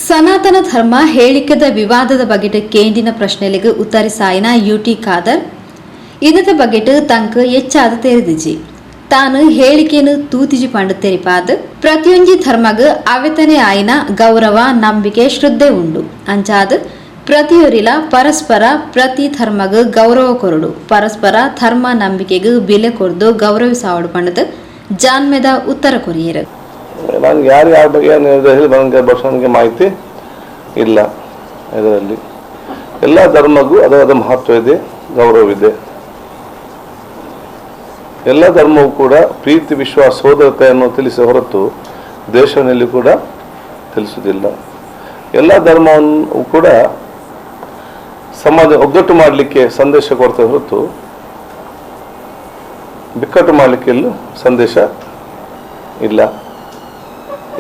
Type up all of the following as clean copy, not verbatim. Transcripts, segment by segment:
ಸನಾತನ ಧರ್ಮ ಹೇಳಿಕೆದ ವಿವಾದದ ಬಗೆಟ್ ಕೇಂದಿನ ಪ್ರಶ್ನೆಗಳಿಗೆ ಉತ್ತರಿಸಾಯಿನ ಯುಟಿ ಖಾದರ್ ಇನ್ನದ ಬಗೆಟ್ ತಂಕ ಹೆಚ್ಚಾದ ತೆರೆದಿಜಿ ತಾನು ಹೇಳಿಕೆಯನ್ನು ತೂತಿಜಿ ಪಂಡು ತೆರಿಪಾದ ಪ್ರತಿಯೊಂಜಿ ಧರ್ಮಗ ಅವೆತನೆ ಆಯ್ನ ಗೌರವ ನಂಬಿಕೆ ಶ್ರದ್ಧೆ ಉಂಡು ಅಂಚಾದ ಪ್ರತಿಯೊರಿಲ ಪರಸ್ಪರ ಪ್ರತಿ ಧರ್ಮಗ ಗೌರವ ಕೊರಡು ಪರಸ್ಪರ ಧರ್ಮ ನಂಬಿಕೆಗೆ ಬೆಲೆ ಕೊರದು ಗೌರವಿಸಾವಡು ಪಂಡದ ಜಾನ್ಮೆದ ಉತ್ತರ ಕೊರಿಯರು. ನಾನು ಯಾರು ಯಾರ ಬಗ್ಗೆ ಹೇಳಿ ನನಗೆ ಭಾಷಣಕ್ಕೆ ಮಾಹಿತಿ ಇಲ್ಲ. ಇದರಲ್ಲಿ ಎಲ್ಲ ಧರ್ಮಗೂ ಅದರ ಮಹತ್ವ ಇದೆ, ಗೌರವವಿದೆ. ಎಲ್ಲ ಧರ್ಮವೂ ಕೂಡ ಪ್ರೀತಿ ವಿಶ್ವಾಸ ಸೋದರತೆಯನ್ನು ತಿಳಿಸಿ ಹೊರತು ದೇಶದಲ್ಲಿ ಕೂಡ ತಿಳಿಸುವುದಿಲ್ಲ. ಎಲ್ಲ ಧರ್ಮವನ್ನು ಕೂಡ ಸಮಾಜ ಒಗ್ಗಟ್ಟು ಮಾಡಲಿಕ್ಕೆ ಸಂದೇಶ ಕೊಡ್ತದೆ ಹೊರತು ಬಿಕ್ಕಟ್ಟು ಮಾಡಲಿಕ್ಕೆ ಎಲ್ಲೂ ಸಂದೇಶ ಇಲ್ಲ.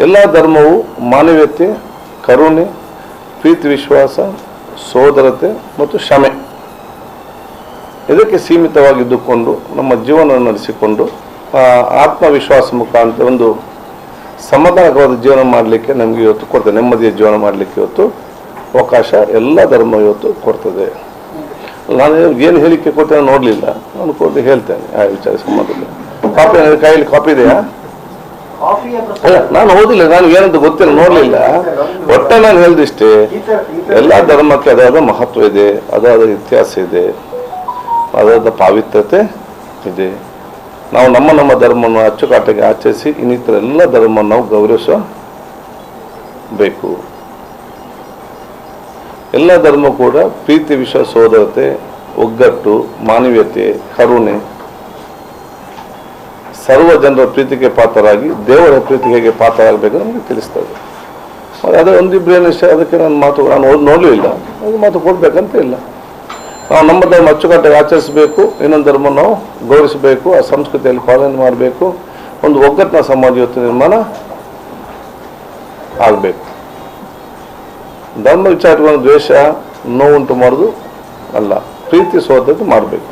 ಎಲ್ಲ ಧರ್ಮವು ಮಾನವೀಯತೆ, ಕರುಣೆ, ಪ್ರೀತಿ ವಿಶ್ವಾಸ, ಸೋದರತೆ ಮತ್ತು ಕ್ಷಮೆ ಇದಕ್ಕೆ ಸೀಮಿತವಾಗಿದ್ದುಕೊಂಡು ನಮ್ಮ ಜೀವನ ನಡೆಸಿಕೊಂಡು ಆತ್ಮವಿಶ್ವಾಸ ಮುಖಾಂತರ ಒಂದು ಸಮಾಧಾನಕವಾದ ಜೀವನ ಮಾಡಲಿಕ್ಕೆ ನಮಗೆ ಇವತ್ತು ಕೊಡ್ತದೆ. ನೆಮ್ಮದಿಯ ಜೀವನ ಮಾಡಲಿಕ್ಕೆ ಇವತ್ತು ಅವಕಾಶ ಎಲ್ಲ ಧರ್ಮ ಇವತ್ತು ಕೊಡ್ತದೆ. ನಾನು ಏನು ಹೇಳಿಕೆ ಕೊಟ್ಟೆ ನೋಡಲಿಲ್ಲ, ನಾನು ಕೊಟ್ಟು ಹೇಳ್ತೇನೆ ಆ ವಿಚಾರ ಸಂಬಂಧದಲ್ಲಿ. ಕಾಪಿ ಕೈಯಲ್ಲಿ ಕಾಪಿ ಇದೆಯಾ? ನಾನು ಓದಿಲ್ಲ, ನಾನು ಏನಂತ ಗೊತ್ತಿಲ್ಲ, ನೋಡ್ಲಿಲ್ಲ. ಒಟ್ಟ ನಾನು ಹೇಳ್ದಿಷ್ಟೇ, ಎಲ್ಲ ಧರ್ಮಕ್ಕೆ ಅದಾದ ಮಹತ್ವ ಇದೆ, ಅದಾದ ಇತಿಹಾಸ ಇದೆ, ಅದಾದ ಪಾವಿತ್ರ್ಯತೆ ಇದೆ. ನಾವು ನಮ್ಮ ಧರ್ಮವನ್ನು ಅಚ್ಚುಕಟ್ಟಾಗಿ ಆಚರಿಸಿ ಇನ್ನಿತರ ಎಲ್ಲ ಧರ್ಮವನ್ನು ನಾವು ಗೌರವಿಸಬೇಕು. ಎಲ್ಲ ಧರ್ಮ ಕೂಡ ಪ್ರೀತಿ ವಿಶ್ವಾಸ ಸೋದರತೆ, ಒಗ್ಗಟ್ಟು, ಮಾನವೀಯತೆ, ಕರುಣೆ, ಸರ್ವ ಜನರ ಪ್ರೀತಿಗೆ ಪಾತ್ರರಾಗಿ ದೇವರ ಪ್ರೀತಿಗೆ ಪಾತ್ರರಾಗಬೇಕು ನಮಗೆ ತಿಳಿಸ್ತದೆ. ಅದೇ ಒಂದಿಬ್ಬರು ಅದಕ್ಕೆ ನಾನು ನೋಡಲಿಲ್ಲ, ಮಾತು ಕೊಡ್ಬೇಕಂತ ಇಲ್ಲ. ನಾವು ನಮ್ಮ ಧರ್ಮ ಅಚ್ಚುಕಟ್ಟಾಗಿ ಆಚರಿಸಬೇಕು, ಇನ್ನೊಂದು ಧರ್ಮ ನಾವು ಗೌರವಿಸಬೇಕು, ಆ ಸಂಸ್ಕೃತಿಯಲ್ಲಿ ಪಾಲನೆ ಮಾಡಬೇಕು. ಒಂದು ಒಗ್ಗಟ್ಟಿನ ಸಮಾಜ ಇವತ್ತು ನಿರ್ಮಾಣ ಆಗಬೇಕು. ಧರ್ಮ ವಿಚಾರಗಳನ್ನು ದ್ವೇಷ ನೋವುಂಟು ಮಾಡೋದು ಅಲ್ಲ, ಪ್ರೀತಿ ಸೋದರತೆ ಮಾಡಬೇಕು.